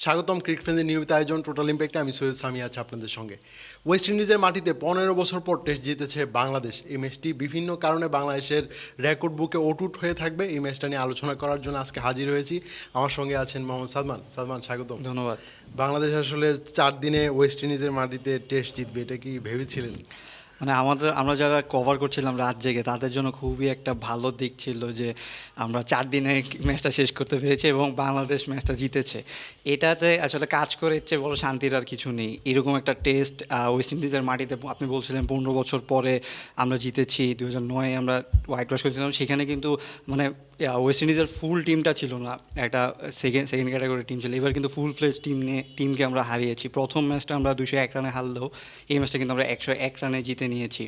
স্বাগতম ক্রিকেট ফ্রেন্ডের নিয়মিত আয়োজন টোটাল ইম্প্যাক্টে। আমি সৈয়দ সামি আছি আপনাদের সঙ্গে। ওয়েস্ট ইন্ডিজের মাটিতে 15 বছর পর টেস্ট জিতেছে বাংলাদেশ। এই ম্যাচটি বিভিন্ন কারণে বাংলাদেশের রেকর্ড বুকে অটুট হয়ে থাকবে। এই ম্যাচটা নিয়ে আলোচনা করার জন্য আজকে হাজির হয়েছি। আমার সঙ্গে আছেন মোহাম্মদ সাদমান। সাদমান, স্বাগতম। ধন্যবাদ। বাংলাদেশ আসলে 4 দিনে ওয়েস্ট ইন্ডিজের মাটিতে টেস্ট জিতবে, এটা কি ভেবেছিলেন? মানে আমরা যারা কভার করছিলাম রাত জেগে, তাদের জন্য খুবই একটা ভালো দিক ছিল যে আমরা 4 দিনে ম্যাচটা শেষ করতে পেরেছি এবং বাংলাদেশ ম্যাচটা জিতেছে। এটাতে আসলে কাজ করে এর চেয়ে বড় শান্তির আর কিছু নেই। এরকম একটা টেস্ট ওয়েস্ট ইন্ডিজের মাটিতে, আপনি বলছিলেন 15 বছর পরে আমরা জিতেছি। 2009 আমরা হোয়াইট ওয়াশ করেছিলাম, সেখানে কিন্তু মানে ওয়েস্ট ইন্ডিজের ফুল টিমটা ছিল না, একটা সেকেন্ড ক্যাটাগরি টিম ছিল। এবার কিন্তু ফুল ফ্লেজ টিমকে আমরা হারিয়েছি। প্রথম ম্যাচটা আমরা 201 রানে হারলেও এই ম্যাচটা কিন্তু আমরা 101 রানে জিতে নিয়েছি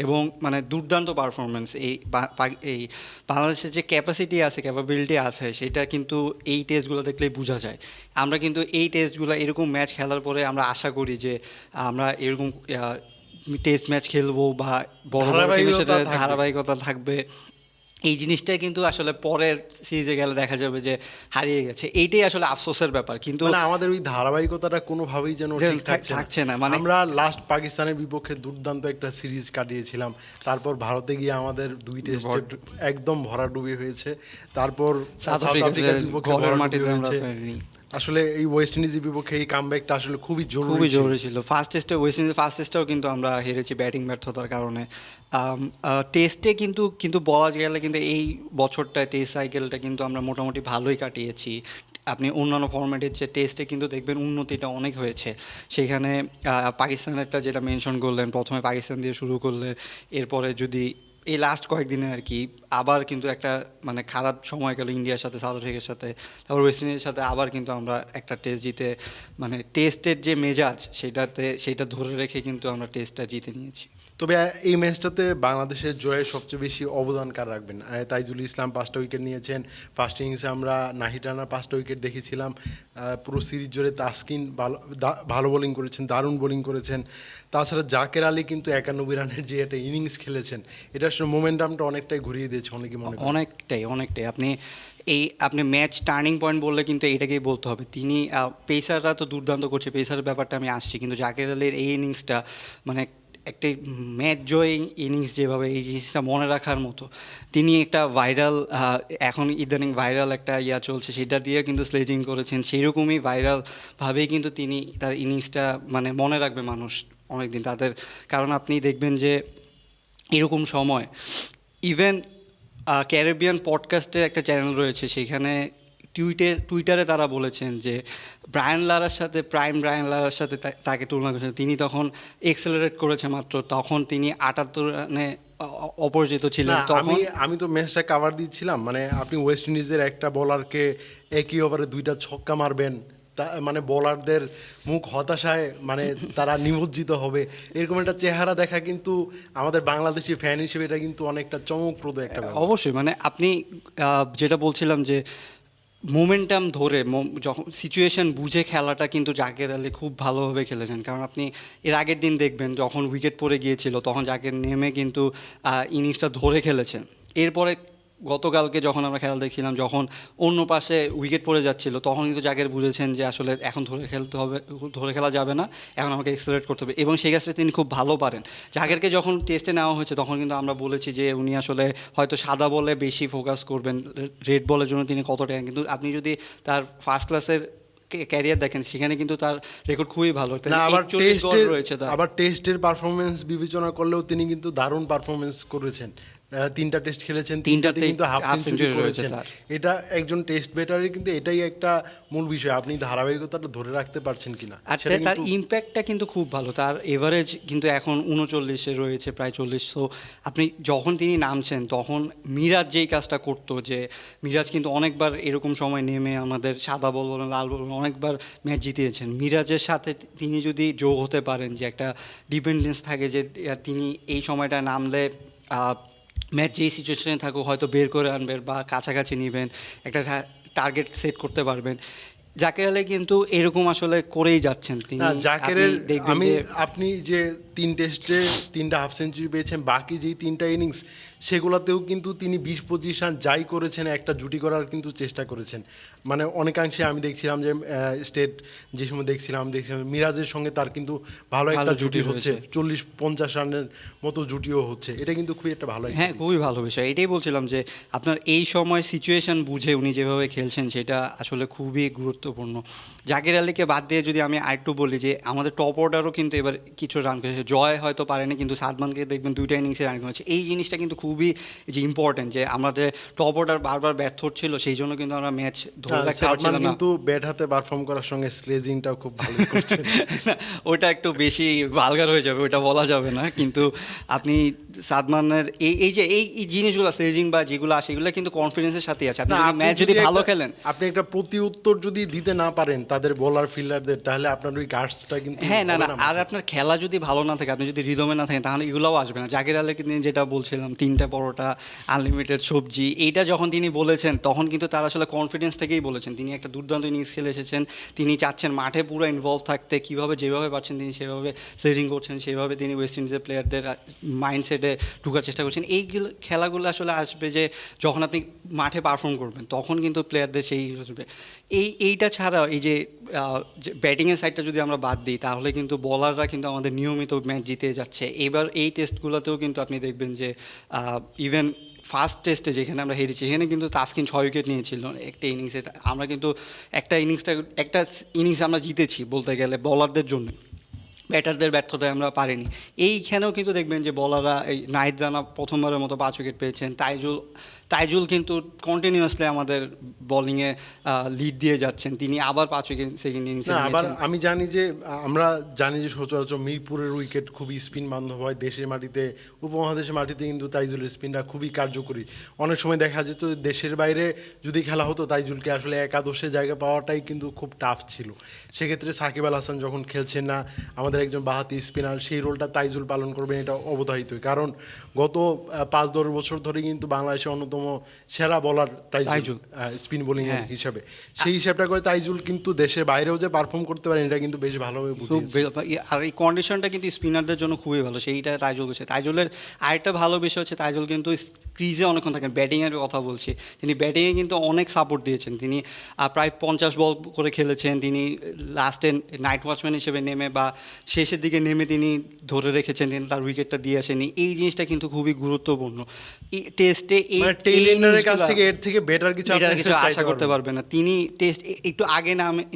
এবং মানে দুর্দান্ত পারফরমেন্স। এই বাংলাদেশের যে ক্যাপাসিটি আছে, ক্যাপাবিলিটি আছে, সেটা কিন্তু এই টেস্টগুলো দেখলেই বোঝা যায়। আমরা কিন্তু এই টেস্টগুলো, এরকম ম্যাচ খেলার পরে আমরা আশা করি যে আমরা এরকম টেস্ট ম্যাচ খেলবো বা বড় টিমের সাথে ধারাবাহিকতা থাকবে। এই জিনিসটাই কিন্তু আসলে পরের সিরিজে গেলে দেখা যাবে যে হারিয়ে গেছে। এইটাই আসলে আফসোসের ব্যাপার। কিন্তু মানে আমাদের ওই ধারাবাহিকতাটা কোনোভাবেই যেন ঠিক থাকছে না। মানে আমরা লাস্ট পাকিস্তানের বিপক্ষে দুর্দান্ত একটা সিরিজ কাটিয়েছিলাম, তারপর ভারতে গিয়ে আমাদের 2 টেস্ট একদম ভরাডুবি হয়েছে, তারপর সাউথ আফ্রিকার বিপক্ষে ভরাডুবি হয়েছে। আসলে এই ওয়েস্ট ইন্ডিজের বিপক্ষে এই কামব্যাকটা আসলে খুবই জরুরি ছিল। ফার্স্ট টেস্টে ওয়েস্ট ইন্ডিজ ফার্স্ট টেস্টেও কিন্তু আমরা হেরেছি ব্যাটিং ব্যর্থতার কারণে। টেস্টে কিন্তু বলা গেলে কিন্তু এই বছরটা টেস্ট সাইকেলটা কিন্তু আমরা মোটামুটি ভালোই কাটিয়েছি। আপনি অন্যান্য ফরম্যাটের যে টেস্টে কিন্তু দেখবেন উন্নতিটা অনেক হয়েছে। সেখানে পাকিস্তানেরটা যেটা মেনশন করলেন, প্রথমে পাকিস্তান দিয়ে শুরু করলে, এরপরে যদি এই লাস্ট কয়েকদিনে আর কি আবার কিন্তু একটা মানে খারাপ সময় গেল ইন্ডিয়ার সাথে, সাউথ আফ্রিকার সাথে, তারপর ওয়েস্ট ইন্ডিজের সাথে আবার কিন্তু আমরা একটা টেস্ট জিতে, মানে টেস্টের যে মেজাজ সেটা ধরে রেখে কিন্তু আমরা টেস্টটা জিতে নিয়েছি। তবে এই ম্যাচটাতে বাংলাদেশের জয়ে সবচেয়ে বেশি অবদান কার রাখবেন? তাইজুল ইসলাম 5টা উইকেট নিয়েছেন। ফার্স্ট ইনিংসে আমরা নাহিদ রানার 5টা উইকেট দেখেছিলাম। পুরো সিরিজ জুড়ে তাসকিন ভালো বোলিং করেছেন, দারুণ বোলিং করেছেন। তাছাড়া জাকের আলী কিন্তু 91 রানের যে একটা ইনিংস খেলেছেন, এটা আসলে মোমেন্টামটা অনেকটাই ঘুরিয়ে দিয়েছে অনেকে মনে করেন। অনেকটাই আপনি ম্যাচ টার্নিং পয়েন্ট বললে কিন্তু এটাকেই বলতে হবে। তিনি পেসাররা তো দুর্দান্ত করছে, পেসারের ব্যাপারটা আমি আসছি, কিন্তু জাকের আলীর এই ইনিংসটা মানে একটা ম্যাচ জয় ইনিংস, যেভাবে এই জিনিসটা মনে রাখার মতো। তিনি একটা ভাইরাল, এখন ইদানিং ভাইরাল একটা চলছে, সেটা দিয়ে কিন্তু স্লেজিং করেছেন। সেইরকমই ভাইরালভাবেই কিন্তু তিনি তার ইনিংসটা মানে মনে রাখবে মানুষ অনেকদিন তাদের। কারণ আপনি দেখবেন যে এরকম সময় ইভেন ক্যারিবিয়ান পডকাস্টের একটা চ্যানেল রয়েছে, সেখানে টুইটারে তারা বলেছেন যে ব্রায়ান লারার সাথে তাকে তুলনা করেছেন। তিনি তখন এক্সেলারেট করেছে মাত্র, তখন তিনি 78 রানে অপরাজিত ছিলেন। আমি তো ম্যাচটা কাভার দিচ্ছিলাম, মানে আপনি ওয়েস্ট ইন্ডিজের একটা বোলারকে একই ওভারে 2টা ছক্কা মারবেন, মানে বোলারদের মুখ হতাশায় মানে তারা নিমজ্জিত হবে, এরকম একটা চেহারা দেখা কিন্তু আমাদের বাংলাদেশি ফ্যান হিসেবে এটা কিন্তু অনেকটা চমকপ্রদ একটা ব্যাপার। অবশ্যই, মানে আপনি যেটা বলছিলাম যে মোমেন্টাম ধরে যখন সিচুয়েশন বুঝে খেলাটা কিন্তু জাকের আলী খুব ভালোভাবে খেলেছেন। কারণ আপনি এর আগের দিন দেখবেন যখন উইকেট পড়ে গিয়েছিল, তখন জাকের নেমে কিন্তু ইনিংসটা ধরে খেলেছেন। এরপরে গতকালকে যখন আমরা খেলা দেখছিলাম, যখন অন্য পাশে উইকেট পড়ে যাচ্ছিল, তখন কিন্তু জাকের বুঝেছেন যে আসলে এখন ধরে খেলা যাবে না, এখন আমাকে এক্সেলারেট করতে হবে, এবং সেই কাজটা তিনি খুব ভালো পারেন। জাকেরকে যখন টেস্টে নেওয়া হয়েছে, তখন কিন্তু আমরা বলেছি যে উনি আসলে হয়তো সাদা বলে বেশি ফোকাস করবেন, রেড বলের জন্য তিনি কতটা, কিন্তু আপনি যদি তার ফার্স্ট ক্লাসের ক্যারিয়ার দেখেন, সেখানে কিন্তু তার রেকর্ড খুবই ভালো। আবার টেস্টের পারফরমেন্স বিবেচনা করলেও তিনি কিন্তু দারুণ পারফরমেন্স করেছেন। 3টা টেস্ট খেলেছেন, 3টাতে কিন্তু হাফ সেঞ্চুরি করেছেন। এটা একজন টেস্ট ব্যাটারের কিন্তু এটাই একটা মূল বিষয়, আপনি ধারাবাহিকতাটা ধরে রাখতে পারছেন কিনা। আর তার ইম্প্যাক্টটা কিন্তু খুব ভালো। তার এভারেজ কিন্তু এখন 39-এ রয়েছে, প্রায় 40। সো আপনি যখন তিনি নামছেন, তখন মিরাজ যেই কাজটা করতো, যে মিরাজ কিন্তু অনেকবার এরকম সময় নেমে আমাদের সাদা বল বলেন, লাল বল বলেন, অনেকবার ম্যাচ জিতিয়েছেন। মিরাজের সাথে তিনি যদি যোগ হতে পারেন, যে একটা ডিপেন্ডেন্স থাকে যে তিনি এই সময়টা নামলে ম্যাচ যেই সিচুয়েশনে থাকুক হয়তো বের করে আনবেন বা কাছাকাছি নেবেন, একটা টার্গেট সেট করতে পারবেন। জাকের আলী কিন্তু এরকম আসলে করেই যাচ্ছেন তিনি। না, জাকেরের আপনি দেখবেন আমি যে আপনি যে 3 টেস্টে 3টা হাফ সেঞ্চুরি পেয়েছেন, বাকি যেই 3টা ইনিংস সেগুলোতেও কিন্তু তিনি 20-25 রান যাই করেছেন একটা জুটি করার কিন্তু চেষ্টা করেছেন। মানে অনেকাংশে আমি দেখছিলাম যে স্টেট যে সময় দেখছিলাম মিরাজের সঙ্গে তার কিন্তু ভালো একটা ভালো জুটি জুটি হচ্ছে, হয়েছে। 40-50 রানের মতো জুটিও হচ্ছে, এটা কিন্তু খুবই একটা ভালো একটা হ্যাঁ, দিক। খুবই ভালো বিষয়। এটাই বলছিলাম যে আপনার এই সময় সিচুয়েশন বুঝে উনি যেভাবে খেলছেন সেটা আসলে খুবই গুরুত্বপূর্ণ। জাকির আলীকে বাদ দিয়ে যদি আমি আরেকটু বলি যে আমাদের টপ অর্ডারও কিন্তু এবার কিছু রান করেছে। জয় হয়তো পারেনি, কিন্তু সাদমানকে দেখবেন 2টা ইনিংসে রান করেছে। এই জিনিসটা কিন্তু খুবই যে ইম্পর্টেন্ট, যে আমাদের টপ অর্ডার বারবার ব্যর্থ হচ্ছিল, সেই জন্য কিন্তু আমরা ম্যাচ ধরে রাখতে সাদমান পারছিলাম না। কিন্তু ব্যাট হাতে পারফর্ম করার সঙ্গে স্লেজিংটাও খুব ভালো করছে। ওটা একটু বেশি ভালগার হয়ে যাবে, ওটা বলা যাবে না। কিন্তু আপনি সাদমানের এই জিনিসগুলো স্লেজিং বা যেগুলো আসে এগুলো কিন্তু কনফিডেন্সের সাথে আছে। আপনি না, যদি আপনি ম্যাচ যদি ভালো একটা- খেলেন, আপনি একটা প্রতি উত্তর যদি দিতে না পারেন তাদের বোলার ফিল্ডারদের, তাহলে আপনার ওই গার্ডসটা কিন্তু হ্যাঁ, না হবে না, আর আপনার খেলা যদি ভালো না থাকে, আপনি যদি রিদমে না থাকেন, তাহলে এগুলোও আসবে না। জাকির আলীকে নিয়ে যেটা বলছিলাম, 3টা পরোটা, আনলিমিটেড সবজি, এইটা যখন তিনি বলেছেন তখন কিন্তু তার আসলে কনফিডেন্স থেকেই বলেছেন। তিনি একটা দুর্দান্ত ইনিংস খেলে এসেছেন, তিনি চাচ্ছেন মাঠে পুরো ইনভলভ থাকতে, কীভাবে যেভাবে পারছেন তিনি সেভাবে সেভিং করছেন, সেভাবে তিনি ওয়েস্ট ইন্ডিজের প্লেয়ারদের মাইন্ডসেটে ঢুকার চেষ্টা করছেন। এইগুলো খেলাগুলো আসলে আসবে যে যখন আপনি মাঠে পারফর্ম করবেন তখন কিন্তু প্লেয়ারদের সেই আসবে। এইটা ছাড়া এই যে ব্যাটিংয়ের সাইডটা যদি আমরা বাদ দিই, তাহলে কিন্তু বলাররা কিন্তু আমাদের নিয়মিত ম্যাচ জিতে যাচ্ছে। এবার এই টেস্টগুলোতেও কিন্তু আপনি দেখবেন যে ইভেন ফার্স্ট টেস্টে যেখানে আমরা হেরেছি, সেখানে কিন্তু তাসকিন 6 উইকেট নিয়েছিল একটা ইনিংসে। আমরা কিন্তু একটা ইনিংস আমরা জিতেছি বলতে গেলে বলারদের জন্য, ব্যাটারদের ব্যর্থতায় আমরা পারিনি। এইখানেও কিন্তু দেখবেন যে বলাররা, এই নাহিদ রানা প্রথমবারের মতো 5 উইকেট পেয়েছেন, তাইজুল কিন্তু কন্টিনিউয়াসলি আমাদের বোলিংয়ে লিড দিয়ে যাচ্ছেন, তিনি আবার 5 উইকেট সেকেন্ড ইনিংসে না, আবার নিয়েছেন। আমি জানি যে আমরা জানি যে সচরাচর মিরপুরের উইকেট খুবই স্পিন বান্ধব হয়। দেশের মাটিতে, উপমহাদেশের মাটিতে কিন্তু তাইজুলের স্পিনটা খুবই কার্যকরী। অনেক সময় দেখা যেত দেশের বাইরে যদি খেলা হতো তাইজুলকে আসলে একাদশে জায়গা পাওয়াটাই কিন্তু খুব টাফ ছিল। সেক্ষেত্রে সাকিব আল হাসান যখন খেলছেন না, আমাদের একজন বাহাতি স্পিনার, সেই রোলটা তাইজুল পালন করবেন এটা অবধারিত। কারণ গত 5-10 বছর ধরে কিন্তু বাংলাদেশের অন্যতম সেরা বলার তাইজুল স্পিন বোলিং হ্যাঁ। হিসাবে, সেই হিসাবটা করে তাইজুল কিন্তু দেশের বাইরেও যে পারফর্ম করতে পারেন এটা কিন্তু বেশ ভালোভাবে খুব বুঝিয়েছে। আর এই কন্ডিশনটা কিন্তু স্পিনারদের জন্য খুবই ভালো, সেইটা তাইজুল করছে। তাইজুলের আরেকটা ভালো বিষয় হচ্ছে তাইজুল কিন্তু ক্রিজে অনেকক্ষণ থাকেন। ব্যাটিংয়ের কথা বলছি, তিনি ব্যাটিংয়ে কিন্তু অনেক সাপোর্ট দিয়েছেন। তিনি প্রায় 50 বল করে খেলেছেন। তিনি লাস্টে নাইট ওয়াচম্যান হিসেবে নেমে বা শেষের দিকে নেমে তিনি ধরে রেখেছেন, তিনি তার উইকেটটা দিয়ে আসেনি। এই জিনিসটা কিন্তু খুবই গুরুত্বপূর্ণ এই টেস্টে। এই মানে টেইল এন্ডারের কাছ থেকে এর থেকে বেটার কিছু আপনি কিছু চাইতে আশা করতে পারবেন না। পারবে না। তিনি টেস্ট একটু আগে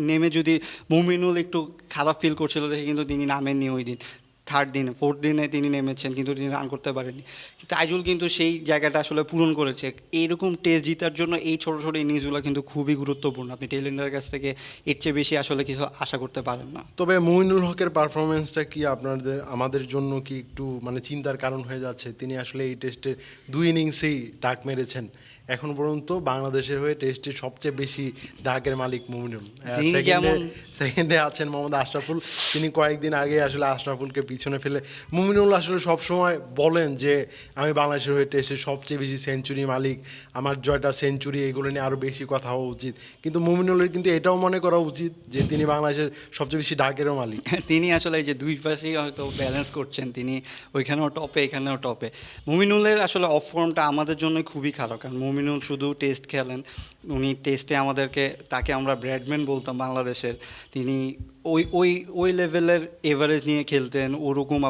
নেমে যদি মুমিনুল একটু খারাপ ফিল করছিল দেখে কিন্তু তিনি নামেননি ওই দিন, থার্ড দিনে, ফোর্থ দিনে তিনি নেমেছেন, কিন্তু তিনি রান করতে পারেননি। তাইজুল কিন্তু সেই জায়গাটা আসলে পূরণ করেছে। এইরকম টেস্ট জিতার জন্য এই ছোটো ছোটো ইনিংসগুলো কিন্তু খুবই গুরুত্বপূর্ণ। আপনি টেইলেন্ডারের কাছ থেকে এর চেয়ে বেশি আসলে কিছু আশা করতে পারেন না। তবে মুমিনুল হকের পারফরমেন্সটা কি আমাদের জন্য কি একটু মানে চিন্তার কারণ হয়ে যাচ্ছে? তিনি আসলে এই টেস্টের 2 ইনিংসেই ডাক মেরেছেন। এখন পর্যন্ত বাংলাদেশের হয়ে টেস্টে সবচেয়ে বেশি ডাকের মালিক মুমিনুল। তিনি যেমন- সেকেন্ডে আছেন মোহাম্মদ আশরাফুল। তিনি কয়েকদিন আগে আসলে আশরাফুলকে পিছনে ফেলে, মুমিনুল আসলে সবসময় বলেন যে আমি বাংলাদেশের হয়ে টেস্টে সবচেয়ে বেশি সেঞ্চুরি মালিক, আমার জয়টা সেঞ্চুরি, এগুলো নিয়ে আরও বেশি কথা হওয়া উচিত। কিন্তু মুমিনুলের কিন্তু এটাও মনে করা উচিত যে তিনি বাংলাদেশের সবচেয়ে বেশি ডাকেরও মালিক। তিনি আসলে এই যে দুই পাশেই হয়তো ব্যালেন্স করছেন, তিনি ওইখানেও টপে এখানেও টপে। মুমিনুলের আসলে অফ ফর্মটা আমাদের জন্য খুবই খারাপ, কারণ মুমিনুল শুধু টেস্ট খেলেন। উনি টেস্টে তাকে আমরা ব্র্যাডম্যান বলতাম বাংলাদেশের। তিনি ওই লেভেলের এভারেজ নিয়ে খেলতেন, ওরকম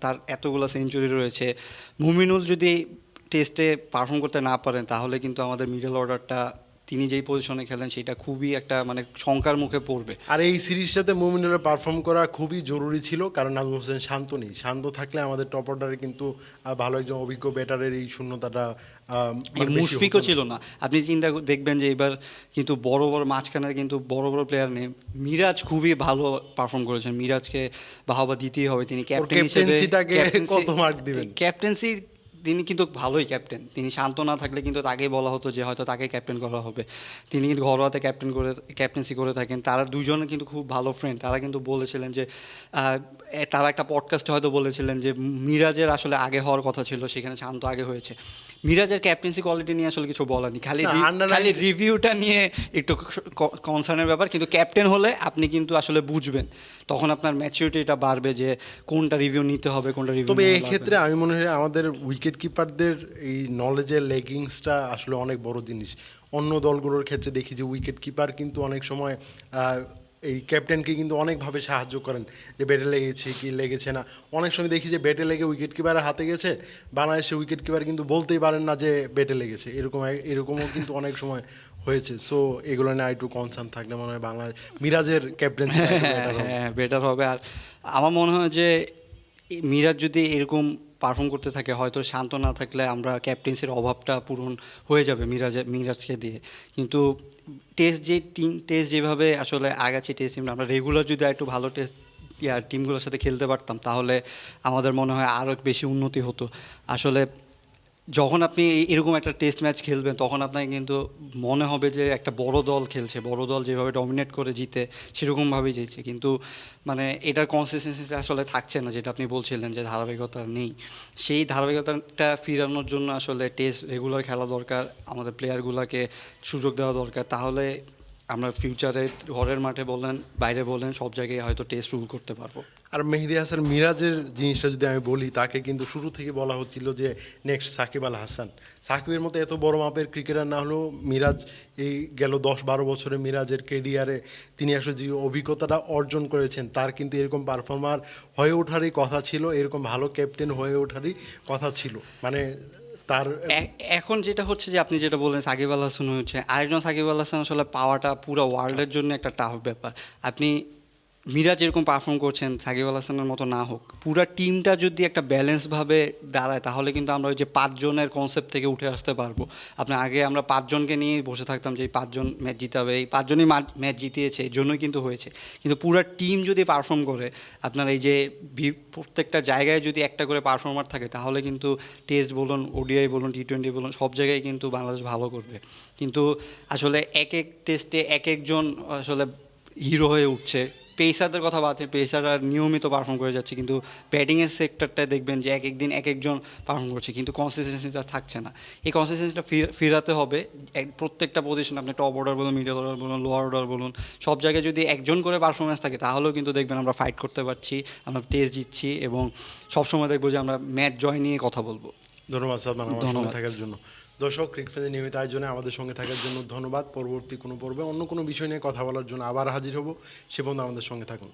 তার এতগুলো সেঞ্চুরি রয়েছে। মুমিনুল যদি টেস্টে পারফর্ম করতে না পারেন, তাহলে কিন্তু আমাদের মিডল অর্ডারটা, তিনি যেই পজিশনে খেলেন সেটা খুবই একটা মানে শঙ্কার মুখে পড়বে। আর এই সিরিজটাতে মুমিনুলের পারফর্ম করা খুবই জরুরি ছিল, কারণ নাজমুল হোসেন শান্ত নেই। শান্ত থাকলে আমাদের টপ অর্ডারে কিন্তু ভালো একজন অভিজ্ঞ ব্যাটারের এই শূন্যতাটা মানে বেশি মুশফিকও হতো না। ছিল না। আপনি দেখবেন যে এবার কিন্তু বড় মাঝখানে কিন্তু বড় প্লেয়ার নেই। মিরাজ খুবই ভালো পারফর্ম করেছেন, মিরাজকে বাহবা দিতেই হবে। তিনি ক্যাপ্টেন হিসেবে ক্যাপ্টেন্সিটাকে কত মার্ক দিবেন? ক্যাপ্টেন্সি তিনি কিন্তু ভালোই ক্যাপ্টেন, তিনি শান্ত না থাকলে কিন্তু তাকেই বলা হতো যে হয়তো তাকে ক্যাপ্টেন করা হবে। তিনি কিন্তু ঘরোয়াতে ক্যাপ্টেন্সি করে থাকেন। তারা দুজনে কিন্তু খুব ভালো ফ্রেন্ড। তারা কিন্তু বলেছিলেন যে তারা একটা পডকাস্টে হয়তো বলেছিলেন যে মিরাজের আসলে আগে হওয়ার কথা ছিল, সেখানে শান্ত আগে হয়েছে। মিরাজের ক্যাপ্টেন্সি কোয়ালিটি নিয়ে আসলে কিছু বলার নেই, খালি খালি রিভিউটা নিয়ে একটু কনসার্নের ব্যাপার। কিন্তু ক্যাপ্টেন হলে আপনি কিন্তু আসলে বুঝবেন, তখন আপনার ম্যাচুরিটিটা বাড়বে যে কোনটা রিভিউ নিতে হবে, কোনটা রিভিউ। তবে এই ক্ষেত্রে আমি মনে হয় আমাদের উইকেট কিপারদের এই নলেজের লেগিংসটা আসলে অনেক বড় জিনিস। অন্য দলগুলোর ক্ষেত্রে দেখি যে উইকেট কিপার কিন্তু অনেক সময় এই ক্যাপ্টেনকে কিন্তু অনেকভাবে সাহায্য করেন, যে ব্যাটে লেগেছে কি লেগেছে না। অনেক সময় দেখি যে ব্যাটে লেগে উইকেট কিপারের হাতে গেছে, বাংলাদেশের উইকেট কিপার কিন্তু বলতেই পারেন না যে ব্যাটে লেগেছে, এরকমও কিন্তু অনেক সময় হয়েছে। সো এগুলো নিয়ে একটু কনসার্ন থাকলে মনে হয় বাংলাদেশ মিরাজের ক্যাপ্টেন্সি হ্যাঁ বেটার হবে। আর আমার মনে হয় যে মিরাজ যদি এরকম পারফর্ম করতে থাকে, হয়তো শান্ত না থাকলে আমরা ক্যাপ্টেন্সির অভাবটা পূরণ হয়ে যাবে মিরাজকে দিয়ে। কিন্তু টেস্ট যেভাবে আসলে আগাচ্ছে, টেস্ট টিম আমরা রেগুলার যদি একটু ভালো টিমগুলোর সাথে খেলতে পারতাম, তাহলে আমাদের মনে হয় আরও বেশি উন্নতি হতো। আসলে যখন আপনি এরকম একটা টেস্ট ম্যাচ খেলবেন, তখন আপনাকে কিন্তু মনে হবে যে একটা বড় দল খেলছে, বড় দল যেভাবে ডমিনেট করে জিতে সেরকমভাবেই জিতছে। কিন্তু মানে এটার কনসিস্টেন্সি আসলে থাকছে না, যেটা আপনি বলছিলেন যে ধারাবাহিকতা নেই। সেই ধারাবাহিকতাটা ফিরানোর জন্য আসলে টেস্ট রেগুলার খেলা দরকার, আমাদের প্লেয়ারগুলোকে সুযোগ দেওয়া দরকার। তাহলে আমরা ফিউচারে ঘরের মাঠে বলেন বাইরে বলেন সব জায়গায় হয়তো টেস্ট রুল করতে পারবো। আর মেহেদী হাসান মিরাজের জিনিসটা যদি আমি বলি, তাকে কিন্তু শুরু থেকে বলা হচ্ছিল যে নেক্সট সাকিব আল হাসান। সাকিবের মতো এত বড় মাপের ক্রিকেটার না হলেও মিরাজ এই গেল 10-12 বছরে মিরাজের কেরিয়ারে তিনি আসলে যে অভিজ্ঞতাটা অর্জন করেছেন, তার কিন্তু এরকম পারফর্মার হয়ে ওঠারই কথা ছিল, এরকম ভালো ক্যাপ্টেন হয়ে ওঠারই কথা ছিল। মানে তার এখন যেটা হচ্ছে যে আপনি যেটা বললেন সাকিব আল হাসান হচ্ছে আরেকজন সাকিব আল হাসান, আসলে পাওয়াটা পুরো ওয়ার্ল্ডের জন্য একটা টাফ ব্যাপার। আপনি মিরাজ যেরকম পারফর্ম করছেন, সাকিব আল হাসানের মতো না হোক, পুরা টিমটা যদি একটা ব্যালেন্সভাবে দাঁড়ায়, তাহলে কিন্তু আমরা ওই যে 5 জনের কনসেপ্ট থেকে উঠে আসতে পারবো। আপনার আগে আমরা 5 জনকে নিয়ে বসে থাকতাম যে এই 5 জন ম্যাচ জিতাবে, এই 5 জনই ম্যাচ জিতিয়েছে, এই জন্যই কিন্তু হয়েছে। কিন্তু পুরা টিম যদি পারফর্ম করে, আপনার এই যে প্রত্যেকটা জায়গায় যদি একটা করে পারফর্মার থাকে, তাহলে কিন্তু টেস্ট বলুন, ওডিআই বলুন, টি20 বলুন, সব জায়গায় কিন্তু বাংলাদেশ ভালো করবে। কিন্তু আসলে এক এক টেস্টে এক একজন আসলে হিরো হয়ে উঠছে। পেসারদের কথা বাদে, পেসাররা নিয়মিত পারফর্ম করে যাচ্ছে, কিন্তু ব্যাটিংয়ের সেক্টরটায় দেখবেন যে এক একদিন এক একজন পারফর্ম করছে, কিন্তু কনসিস্টেন্সিটা থাকছে না। এই কনসিস্টেন্সিটা ফেরাতে হবে। প্রত্যেকটা পজিশন, আপনি টপ অর্ডার বলুন, মিডল অর্ডার বলুন, লোয়ার অর্ডার বলুন, সব জায়গায় যদি একজন করে পারফরমেন্স থাকে, তাহলেও কিন্তু দেখবেন আমরা ফাইট করতে পারছি, আমরা টেস্ট জিতছি, এবং সবসময় দেখবো যে আমরা ম্যাচ জয় নিয়ে কথা বলবো। ধন্যবাদ সালমান আমার সঙ্গে থাকার জন্য। দর্শক, ক্রিকেট ফ্যানের নিয়মিত আয়োজনে আমাদের সঙ্গে থাকার জন্য ধন্যবাদ। পরবর্তী কোনো পর্বে অন্য কোনো বিষয় নিয়ে কথা বলার জন্য আবার হাজির হব। সে পর্যন্ত আমাদের সঙ্গে থাকুন।